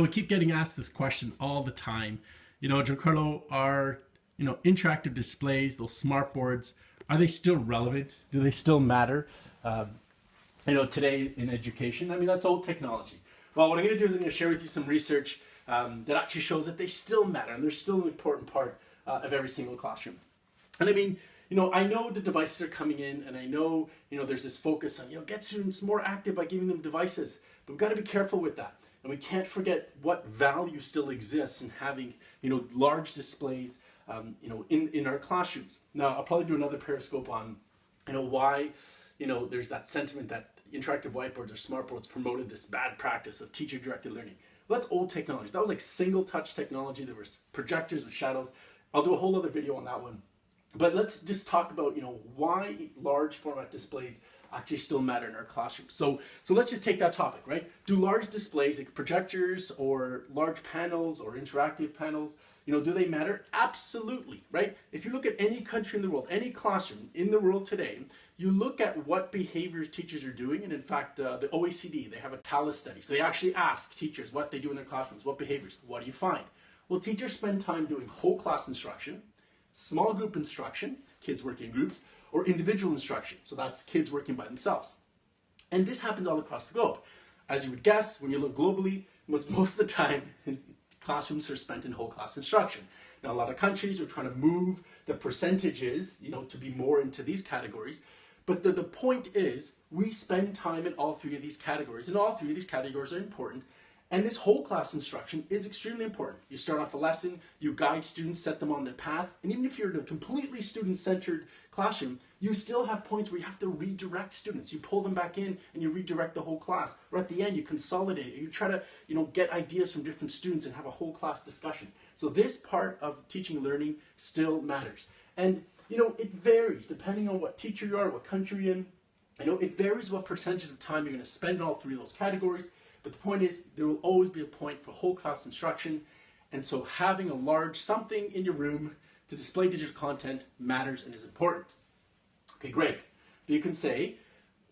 we keep getting asked this question all the time. Giancarlo, are, interactive displays, those smart boards, are they still relevant? Do they still matter? Today in education, that's old technology. Well, what I'm going to do is I'm going to share with you some research that actually shows that they still matter and they're still an important part of every single classroom. And I know the devices are coming in, and I know, there's this focus on, get students more active by giving them devices, but we've got to be careful with that. And we can't forget what value still exists in having, large displays, in our classrooms. Now, I'll probably do another Periscope on, why, there's that sentiment that interactive whiteboards or smartboards promoted this bad practice of teacher-directed learning. Well, that's old technology. That was like single-touch technology. There was projectors with shadows. I'll do a whole other video on that one. But let's just talk about, why large format displays actually still matter in our classrooms. So let's just take that topic, right? Do large displays like projectors or large panels or interactive panels, do they matter? Absolutely, right? If you look at any country in the world, any classroom in the world today, you look at what behaviors teachers are doing. And in fact, the OECD, they have a TALIS study. So they actually ask teachers what they do in their classrooms, what behaviors, what do you find? Well, teachers spend time doing whole class instruction, small group instruction, kids working in groups, or individual instruction. So that's kids working by themselves. And this happens all across the globe. As you would guess, when you look globally, most of the time, classrooms are spent in whole class instruction. Now, a lot of countries are trying to move the percentages, to be more into these categories. But the point is, we spend time in all three of these categories, and all three of these categories are important. And this whole class instruction is extremely important. You start off a lesson, you guide students, set them on their path, and even if you're in a completely student-centered classroom, you still have points where you have to redirect students. You pull them back in and you redirect the whole class. Or at the end, you consolidate it. You try to, get ideas from different students and have a whole class discussion. So this part of teaching and learning still matters. And, it varies depending on what teacher you are, what country you're in. It varies what percentage of the time you're going to spend in all three of those categories. But the point is, there will always be a point for whole class instruction. And so having a large something in your room to display digital content matters and is important. Okay, great. But you can say,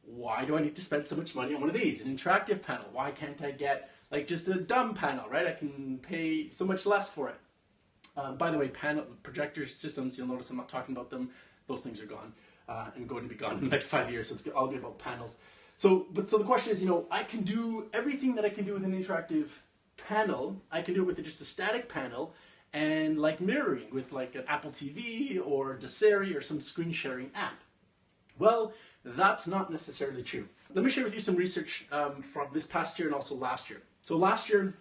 why do I need to spend so much money on one of these? An interactive panel. Why can't I get just a dumb panel, right? I can pay so much less for it. By the way, projector systems, you'll notice I'm not talking about them. Those things are gone and going to be gone in the next 5 years. So it's all be about panels. So the question is, I can do everything that I can do with an interactive panel. I can do it with just a static panel and mirroring with an Apple TV or Deseri or some screen sharing app. Well, that's not necessarily true. Let me share with you some research from this past year and also last year. So last year,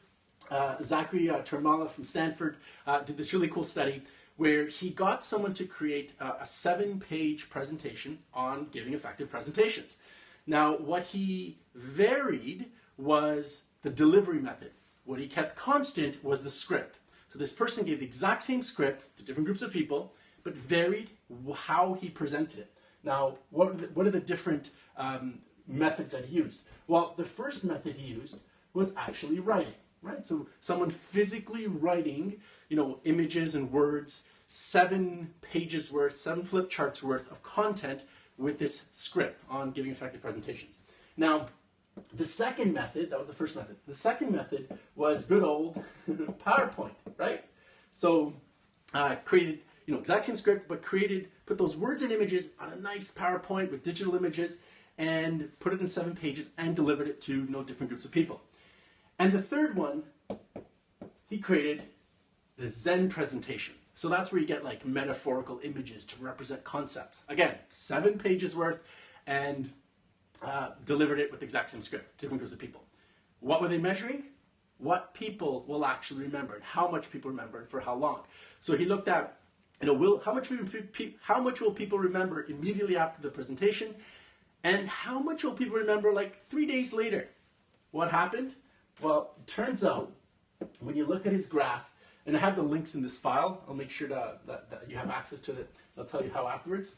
Zachary Termala from Stanford did this really cool study where he got someone to create a 7-page presentation on giving effective presentations. Now, what he varied was the delivery method. What he kept constant was the script. So this person gave the exact same script to different groups of people, but varied how he presented it. Now, what are the different methods that he used? Well, the first method he used was actually writing, right? So someone physically writing, images and words, 7 pages worth, 7 flip charts worth of content with this script on giving effective presentations. Now, the second method, that was the first method. The second method was good old PowerPoint, right? So created, exact same script, but put those words and images on a nice PowerPoint with digital images and put it in 7 pages and delivered it to different groups of people. And the third one, he created the Zen presentation. So that's where you get metaphorical images to represent concepts. Again, 7 pages worth and delivered it with the exact same script, different groups of people. What were they measuring? What people will actually remember and how much people remember and for how long. So he looked at, how much will people remember immediately after the presentation and how much will people remember 3 days later. What happened? Well, it turns out when you look at his graph, and I have the links in this file. I'll make sure that you have access to it. I'll tell you how afterwards.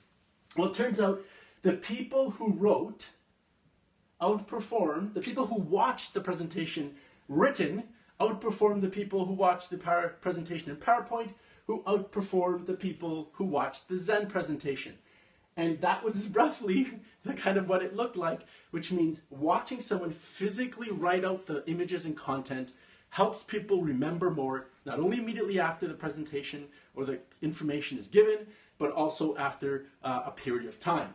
Well, it turns out the people who wrote outperformed, the people who watched the presentation written outperformed the people who watched the presentation in PowerPoint, who outperformed the people who watched the Zen presentation. And that was roughly the kind of what it looked like, which means watching someone physically write out the images and content helps people remember more, not only immediately after the presentation or the information is given, but also after a period of time.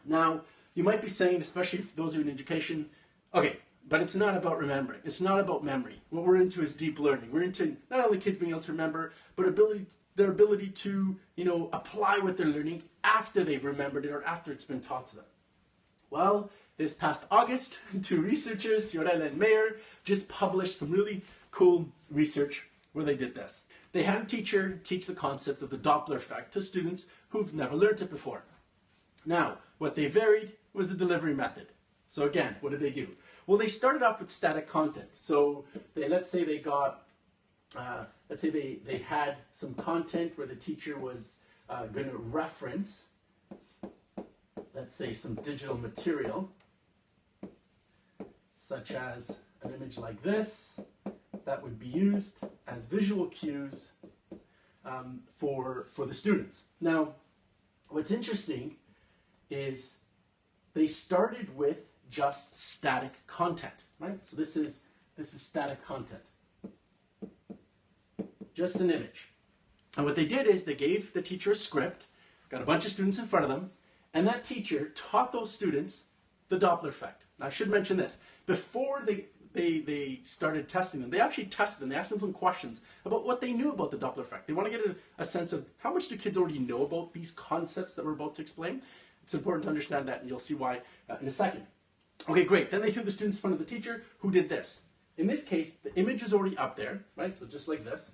Now, you might be saying, especially for those who are in education, okay, but it's not about remembering. It's not about memory. What we're into is deep learning. We're into not only kids being able to remember, but their ability to, apply what they're learning after they've remembered it or after it's been taught to them. Well, this past August, two researchers, Fiorella and Mayer, just published some really cool research where they did this. They had a teacher teach the concept of the Doppler effect to students who've never learned it before. Now, what they varied was the delivery method. So again, what did they do? Well, they started off with static content. So let's say they had some content where the teacher was going to reference, let's say, some digital material, such as an image like this, that would be used as visual cues for the students. Now, what's interesting is they started with just static content, right? So this is static content, just an image. And what they did is they gave the teacher a script, got a bunch of students in front of them, and that teacher taught those students the Doppler effect. Now I should mention this, before they started testing them, they actually tested them, they asked them some questions about what they knew about the Doppler effect. They want to get a sense of how much do kids already know about these concepts that we're about to explain. It's important to understand that, and you'll see why in a second. Okay, great. Then they threw the students in front of the teacher who did this. In this case, the image is already up there, right? So just like this.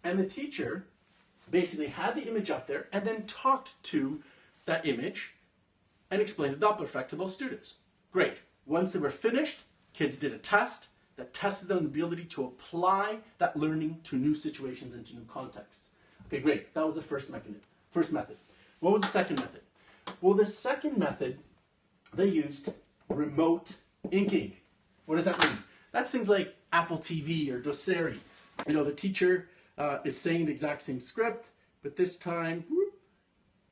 And the teacher basically had the image up there and then talked to that image and explained the Doppler effect to those students. Great. Once they were finished, kids did a test that tested their ability to apply that learning to new situations and to new contexts. Okay, great. That was the first method. What was the second method? Well, the second method, they used remote inking. What does that mean? That's things like Apple TV or Doceri. The teacher is saying the exact same script, but this time,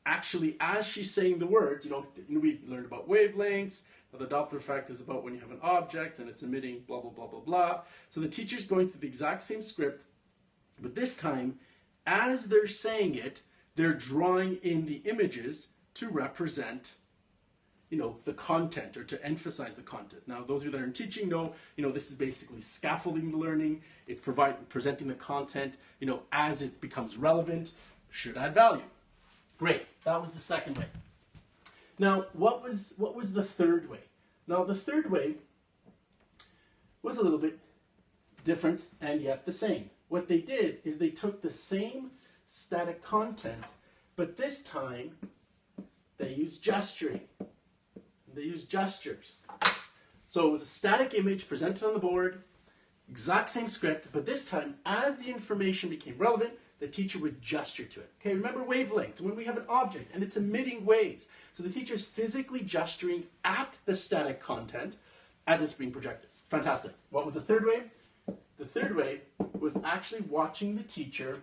actually, as she's saying the words, we learned about wavelengths. The Doppler effect is about when you have an object and it's emitting blah, blah, blah, blah, blah. So the teacher's going through the exact same script, but this time, as they're saying it, they're drawing in the images to represent the content or to emphasize the content. Now, those of you that are in teaching know, this is basically scaffolding the learning. It's presenting the content, as it becomes relevant, should add value. Great, that was the second way. Now, what was the third way? Now, the third way was a little bit different and yet the same. What they did is they took the same static content, but this time they used gesturing. They used gestures. So it was a static image presented on the board, exact same script, but this time, as the information became relevant, the teacher would gesture to it. Okay, remember wavelengths, when we have an object and it's emitting waves. So the teacher's physically gesturing at the static content as it's being projected. Fantastic. What was the third way? The third way was actually watching the teacher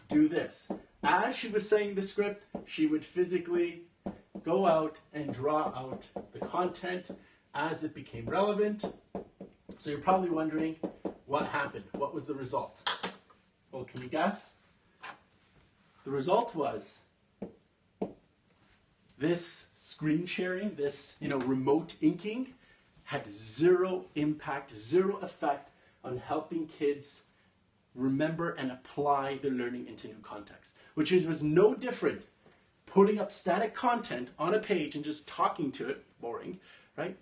do this. As she was saying the script, she would physically go out and draw out the content as it became relevant. So you're probably wondering, what happened? What was the result? Well, can you guess? The result was this screen sharing, this remote inking, had zero impact, zero effect on helping kids remember and apply their learning into new contexts, which was no different putting up static content on a page and just talking to it, boring, right?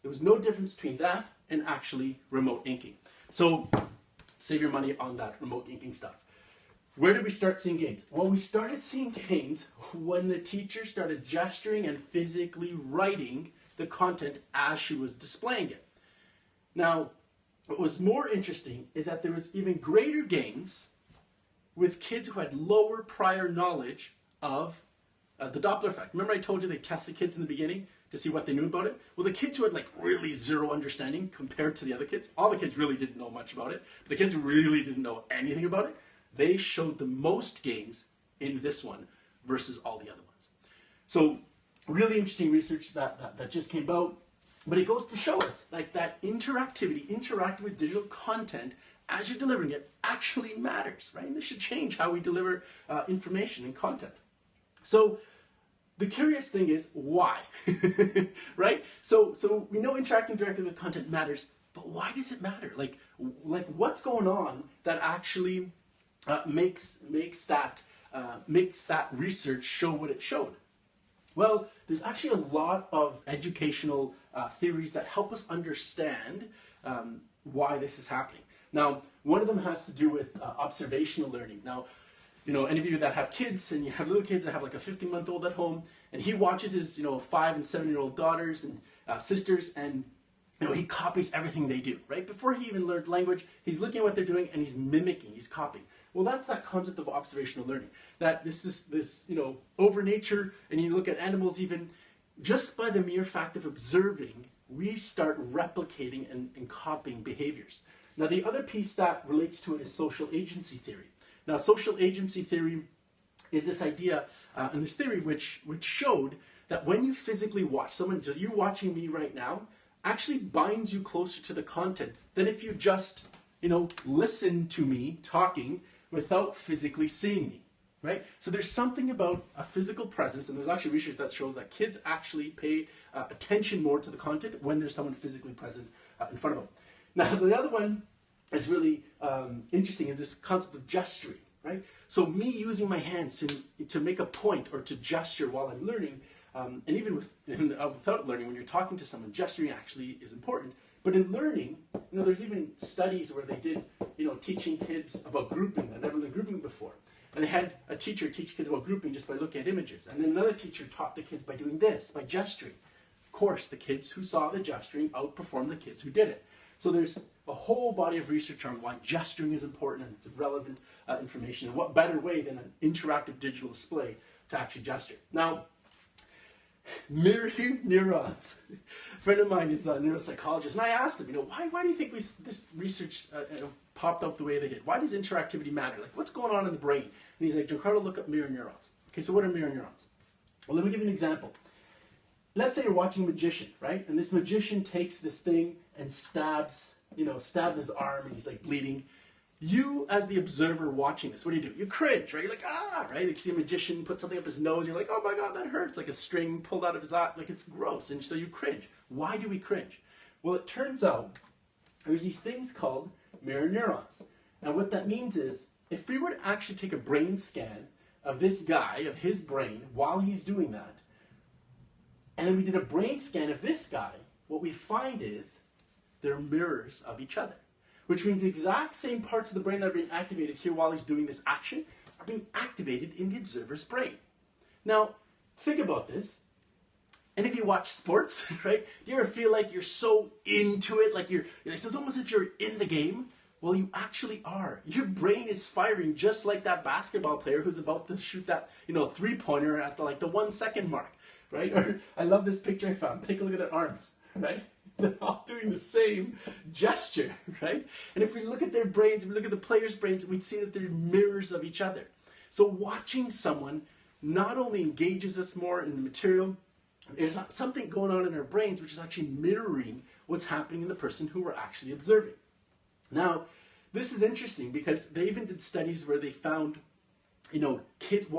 There was no difference between that and actually remote inking. So save your money on that remote inking stuff. Where did we start seeing gains? Well, we started seeing gains when the teacher started gesturing and physically writing the content as she was displaying it. Now, what was more interesting is that there was even greater gains with kids who had lower prior knowledge of the Doppler effect. Remember I told you they tested kids in the beginning to see what they knew about it? Well, the kids who had really zero understanding compared to the other kids, all the kids really didn't know much about it, but the kids who really didn't know anything about it, they showed the most gains in this one versus all the other ones. So really interesting research that just came out, but it goes to show us like that interactivity, interacting with digital content as you're delivering it actually matters, right? And this should change how we deliver information and content. So the curious thing is why, right? So we know interacting directly with content matters, but why does it matter? Like what's going on that actually makes that research show what it showed? Well, there's actually a lot of educational theories that help us understand why this is happening. Now, one of them has to do with observational learning. Now, any of you that have kids and you have little kids that have like a 15-month-old at home, and he watches his 5 and 7-year-old daughters and sisters, and he copies everything they do, right? Before he even learned language, he's looking at what they're doing and he's mimicking, he's copying. Well, that's that concept of observational learning. That this over nature, and you look at animals even, just by the mere fact of observing, we start replicating and copying behaviors. Now, the other piece that relates to it is social agency theory. Now, social agency theory is this idea and this theory which showed that when you physically watch someone, so you watching me right now, actually binds you closer to the content than if you just, listen to me talking without physically seeing me, right? So there's something about a physical presence, and there's actually research that shows that kids actually pay attention more to the content when there's someone physically present in front of them. Now, the other one is really interesting, is this concept of gesturing, right? So me using my hands to make a point or to gesture while I'm learning, and even without learning, when you're talking to someone, gesturing actually is important. But in learning, there's even studies where they did, teaching kids about grouping. They'd never learned grouping before. And they had a teacher teach kids about grouping just by looking at images. And then another teacher taught the kids by doing this, by gesturing. Of course, the kids who saw the gesturing outperformed the kids who did it. So there's a whole body of research on why gesturing is important and it's relevant information. And what better way than an interactive digital display to actually gesture. Now, mirroring neurons. A friend of mine is a neuropsychologist, and I asked him, why do you think this research popped up the way they did? Why does interactivity matter? Like, what's going on in the brain? And he's like, Giancarlo, look up mirror neurons. Okay, so what are mirror neurons? Well, let me give you an example. Let's say you're watching a magician, right? And this magician takes this thing and stabs his arm, and he's like bleeding. You, as the observer watching this, what do? You cringe, right? You're like, right? You see a magician put something up his nose, you're like, oh my God, that hurts. Like a string pulled out of his eye, like it's gross. And so you cringe. Why do we cringe? Well, it turns out there's these things called mirror neurons. Now, what that means is, if we were to actually take a brain scan of this guy, of his brain, while he's doing that, and then we did a brain scan of this guy, what we find is they're mirrors of each other. Which means the exact same parts of the brain that are being activated here while he's doing this action are being activated in the observer's brain. Now, think about this. Any of you watch sports, right? Do you ever feel like you're so into it, like it's almost as if you're in the game? Well, you actually are. Your brain is firing just like that basketball player who's about to shoot that, three-pointer at the 1 second mark, right? Or I love this picture I found. Take a look at their arms, right? They're all doing the same gesture, right? And if we look at their brains, if we look at the players' brains, we'd see that they're mirrors of each other. So watching someone not only engages us more in the material, there's something going on in our brains which is actually mirroring what's happening in the person who we're actually observing. Now, this is interesting because they even did studies where they found, kids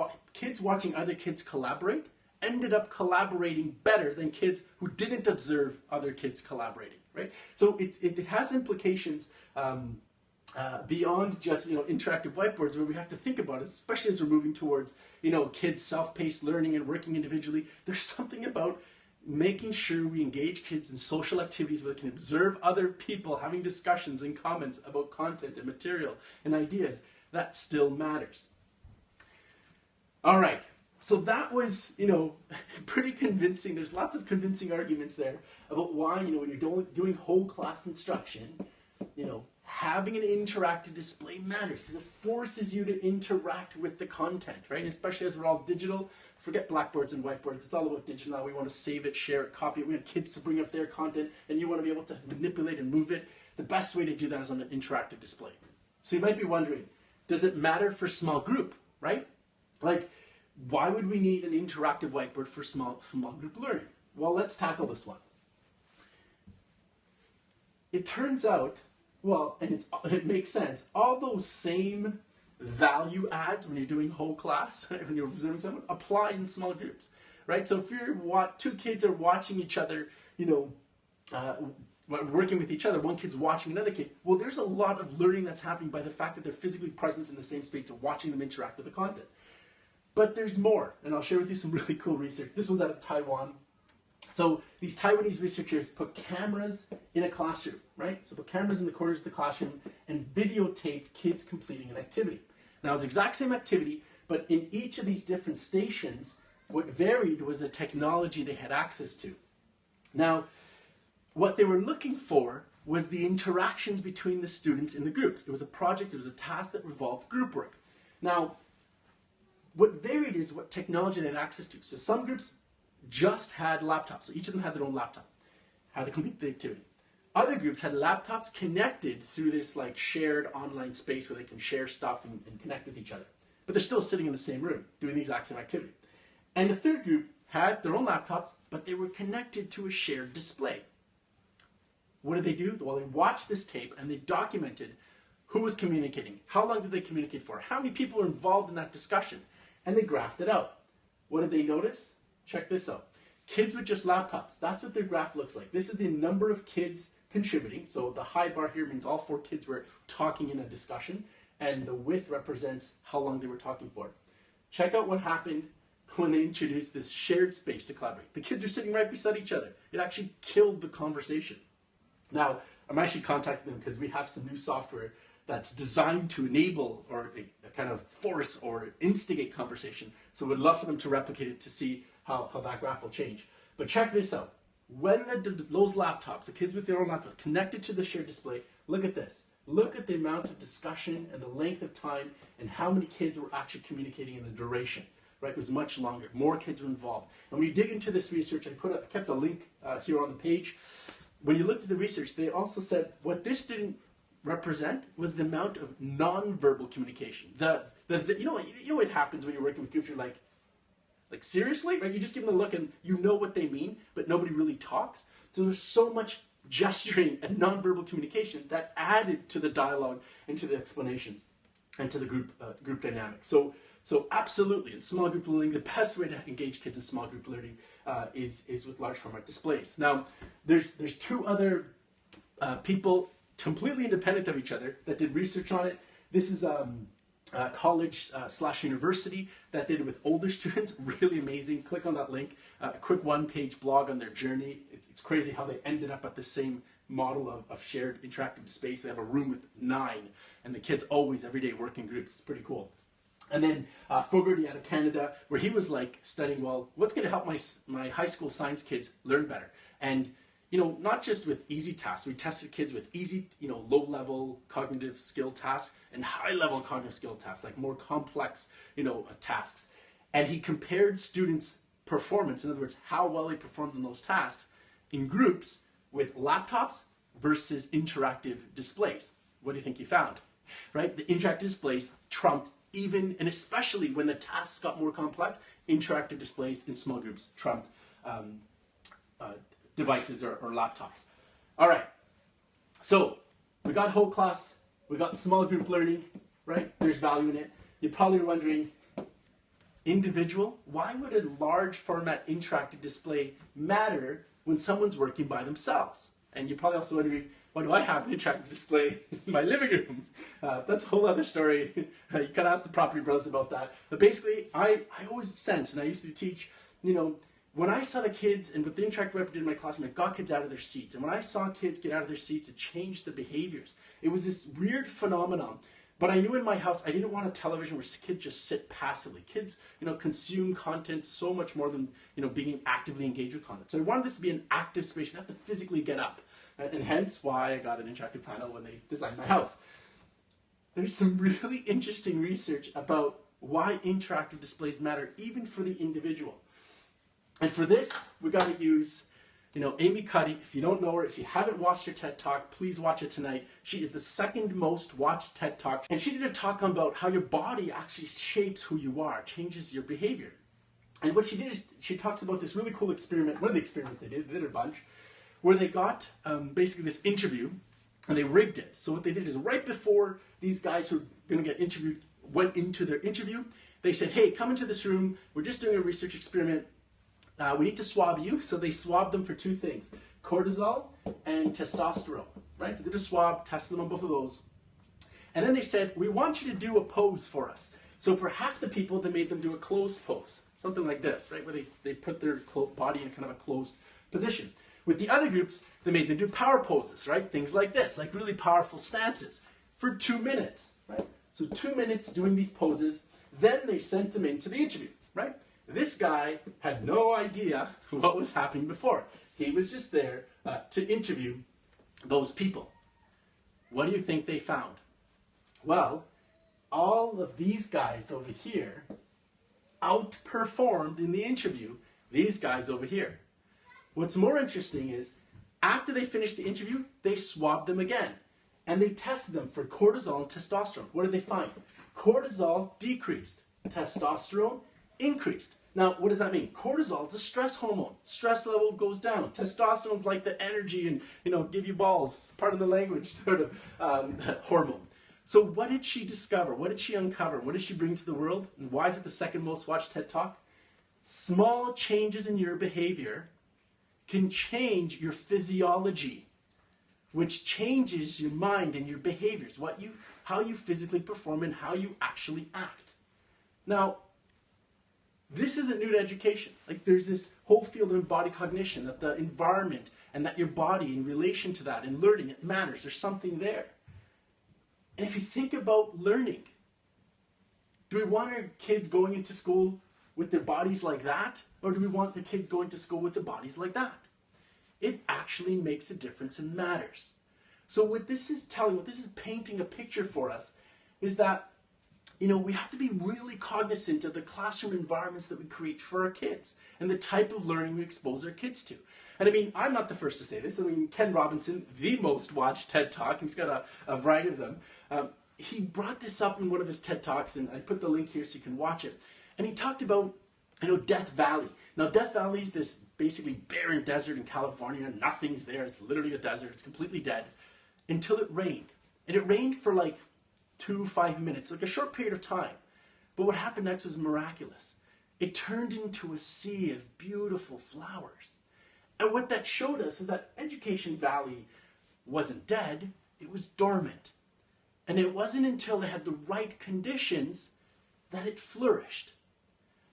watching other kids collaborate ended up collaborating better than kids who didn't observe other kids collaborating, right? So it has implications beyond just interactive whiteboards, where we have to think about it, especially as we're moving towards kids self-paced learning and working individually. There's something about making sure we engage kids in social activities where they can observe other people having discussions and comments about content and material and ideas. That still matters. All right. So that was, pretty convincing. There's lots of convincing arguments there about why, when you're doing whole class instruction, having an interactive display matters because it forces you to interact with the content, right? And especially as we're all digital, forget blackboards and whiteboards. It's all about digital now. We want to save it, share it, copy it. We want kids to bring up their content, and you want to be able to manipulate and move it. The best way to do that is on an interactive display. So you might be wondering, does it matter for small group, right? Like, Why would we need an interactive whiteboard for small group learning? Well, let's tackle this one. It turns out, well, and it makes sense, all those same value adds when you're doing whole class, when you're observing someone, apply in small groups, right? So if two kids are watching each other, working with each other, one kid's watching another kid, well, there's a lot of learning that's happening by the fact that they're physically present in the same space and watching them interact with the content. But there's more, and I'll share with you some really cool research. This one's out of Taiwan. So these Taiwanese researchers put cameras in a classroom, right? So put cameras in the corners of the classroom and videotaped kids completing an activity. Now, it's the exact same activity, but in each of these different stations, what varied was the technology they had access to. Now, what they were looking for was the interactions between the students in the groups. It was a project, it was a task that involved group work. Now, what varied is what technology they had access to. So some groups just had laptops. So each of them had their own laptop, how to complete the activity. Other groups had laptops connected through this like shared online space where they can share stuff and connect with each other. But they're still sitting in the same room doing the exact same activity. And the third group had their own laptops, but they were connected to a shared display. What did they do? Well, they watched this tape and they documented who was communicating, how long did they communicate for, how many people were involved in that discussion, and they graphed it out. What did they notice? Check this out. Kids with just laptops, that's what their graph looks like. This is the number of kids contributing. So the high bar here means all 4 kids were talking in a discussion, and the width represents how long they were talking for. Check out what happened when they introduced this shared space to collaborate. The kids are sitting right beside each other. It actually killed the conversation. Now, I'm actually contacting them because we have some new software that's designed to enable or a kind of force or instigate conversation. So we'd love for them to replicate it to see how that graph will change. But check this out. When those laptops, the kids with their own laptops, connected to the shared display, look at this. Look at the amount of discussion and the length of time and how many kids were actually communicating in the duration. Right? It was much longer. More kids were involved. And when you dig into this research, I kept a link here on the page. When you looked at the research, they also said what this didn't represent was the amount of non-verbal communication. You know what happens when you're working with groups, you're like seriously? Right? You just give them a look and you know what they mean, but nobody really talks. So there's so much gesturing and non-verbal communication that added to the dialogue and to the explanations and to the group dynamic. So absolutely, in small group learning, the best way to engage kids in small group learning is with large format displays. Now, there's 2 other people completely independent of each other that did research on it. This is college / university that did it with older students. Really amazing. Click on that link. A quick 1-page blog on their journey. It's crazy how they ended up at the same model of shared interactive space. They have a room with 9, and the kids always, every day, work in groups. It's pretty cool. And then Fogarty out of Canada, where he was like studying, well, what's going to help my high school science kids learn better? And not just with easy tasks. We tested kids with easy, low-level cognitive skill tasks and high-level cognitive skill tasks, like more complex, tasks. And he compared students' performance, in other words, how well they performed in those tasks, in groups with laptops versus interactive displays. What do you think he found? Right? The interactive displays trumped even, and especially when the tasks got more complex, interactive displays in small groups trumped devices or laptops. All right, so we got whole class, we got small group learning, right? There's value in it. You're probably wondering, individual, why would a large format interactive display matter when someone's working by themselves? And you're probably also wondering, why do I have an interactive display in my living room? That's a whole other story. You can ask the property brothers about that. But basically, I always sensed, and I used to teach, when I saw the kids, and with the interactive whiteboard I did in my classroom, it got kids out of their seats. And when I saw kids get out of their seats, it changed the behaviors. It was this weird phenomenon. But I knew in my house, I didn't want a television where kids just sit passively. Kids, consume content so much more than, being actively engaged with content. So I wanted this to be an active space. You have to physically get up. And hence why I got an interactive panel when they designed my house. There's some really interesting research about why interactive displays matter, even for the individual. And for this, we got to use Amy Cuddy, if you don't know her, if you haven't watched her TED Talk, please watch it tonight. She is the second most watched TED Talk. And she did a talk about how your body actually shapes who you are, changes your behavior. And what she did is she talks about this really cool experiment, one of the experiments they did a bunch, where they got basically this interview and they rigged it. So what they did is right before these guys who were going to get interviewed went into their interview, they said, hey, come into this room. We're just doing a research experiment. We need to swab you. So they swabbed them for two things, cortisol and testosterone, right? So they did a swab, tested them on both of those. And then they said, we want you to do a pose for us. So for half the people, they made them do a closed pose, something like this, right? Where they put their body in kind of a closed position. With the other groups, they made them do power poses, right? Things like this, like really powerful stances for 2 minutes, right? So 2 minutes doing these poses, then they sent them into the interview, right? This guy had no idea what was happening before. He was just there to interview those people. What do you think they found? Well, all of these guys over here outperformed in the interview these guys over here. What's more interesting is, after they finished the interview, they swabbed them again. And they tested them for cortisol and testosterone. What did they find? Cortisol decreased. Testosterone increased. Now, what does that mean? Cortisol is a stress hormone. Stress level goes down. Testosterone is like the energy and, give you balls, pardon the language, sort of hormone. So what did she discover? What did she uncover? What did she bring to the world? And why is it the second most watched TED Talk? Small changes in your behavior can change your physiology, which changes your mind and your behaviors, how you physically perform and how you actually act. Now, this isn't new to education. Like, there's this whole field of embodied cognition, that the environment and that your body in relation to that and learning, it matters. There's something there. And if you think about learning, do we want our kids going into school with their bodies like that? Or do we want the kids going to school with their bodies like that? It actually makes a difference and matters. So what this is painting a picture for us is that, we have to be really cognizant of the classroom environments that we create for our kids and the type of learning we expose our kids to. And I'm not the first to say this. Ken Robinson, the most watched TED Talk, he's got a variety of them. He brought this up in one of his TED Talks, and I put the link here so you can watch it. And he talked about, Death Valley. Now, Death Valley is this basically barren desert in California. Nothing's there. It's literally a desert. It's completely dead until it rained. And it rained for like 2-5 minutes, like a short period of time. But what happened next was miraculous. It turned into a sea of beautiful flowers. And what that showed us is that Education Valley wasn't dead. It was dormant. And it wasn't until it had the right conditions that it flourished.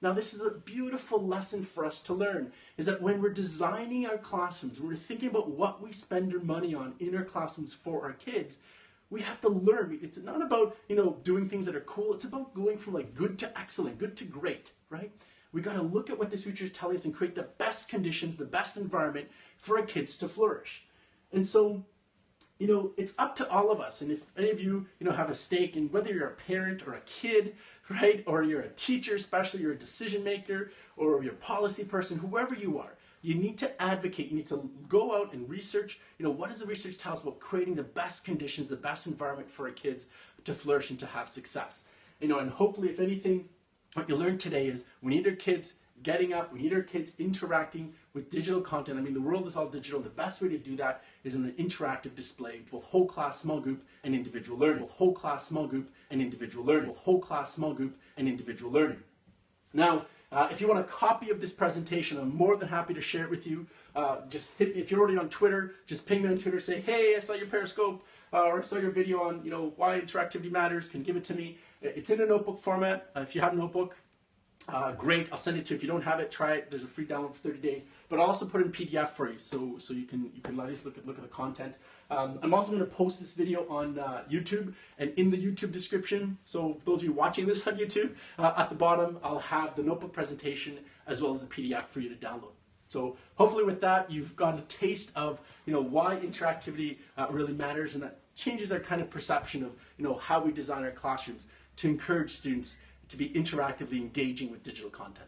Now, this is a beautiful lesson for us to learn, is that when we're designing our classrooms, when we're thinking about what we spend our money on in our classrooms for our kids, we have to learn. It's not about, doing things that are cool. It's about going from like good to excellent, good to great, right? We got to look at what this future is telling us and create the best conditions, the best environment for our kids to flourish. And so, it's up to all of us. And if any of you, have a stake in whether you're a parent or a kid, right, or you're a teacher, especially you're a decision maker, or you're a policy person, whoever you are, you need to advocate. You need to go out and research, what does the research tell us about creating the best conditions, the best environment for our kids to flourish and to have success. And hopefully, if anything, what you learned today is we need our kids getting up, we need our kids interacting with digital content. The world is all digital. The best way to do that is in an interactive display, both whole class, small group, and individual learning. Both whole class, small group, and individual learning. Both whole class, small group, and individual learning. Now, if you want a copy of this presentation, I'm more than happy to share it with you. If you're already on Twitter, just ping me on Twitter, say, hey, I saw your Periscope, or I saw your video on, why interactivity matters, can give it to me. It's in a notebook format. If you have a notebook, great, I'll send it to you. If you don't have it, try it. There's a free download for 30 days. But I'll also put it in PDF for you, so you can at least look at the content. I'm also going to post this video on YouTube, and in the YouTube description, so for those of you watching this on YouTube, at the bottom I'll have the notebook presentation as well as the PDF for you to download. So hopefully with that, you've got a taste of why interactivity really matters, and that changes our kind of perception of how we design our classrooms to encourage students to be interactively engaging with digital content.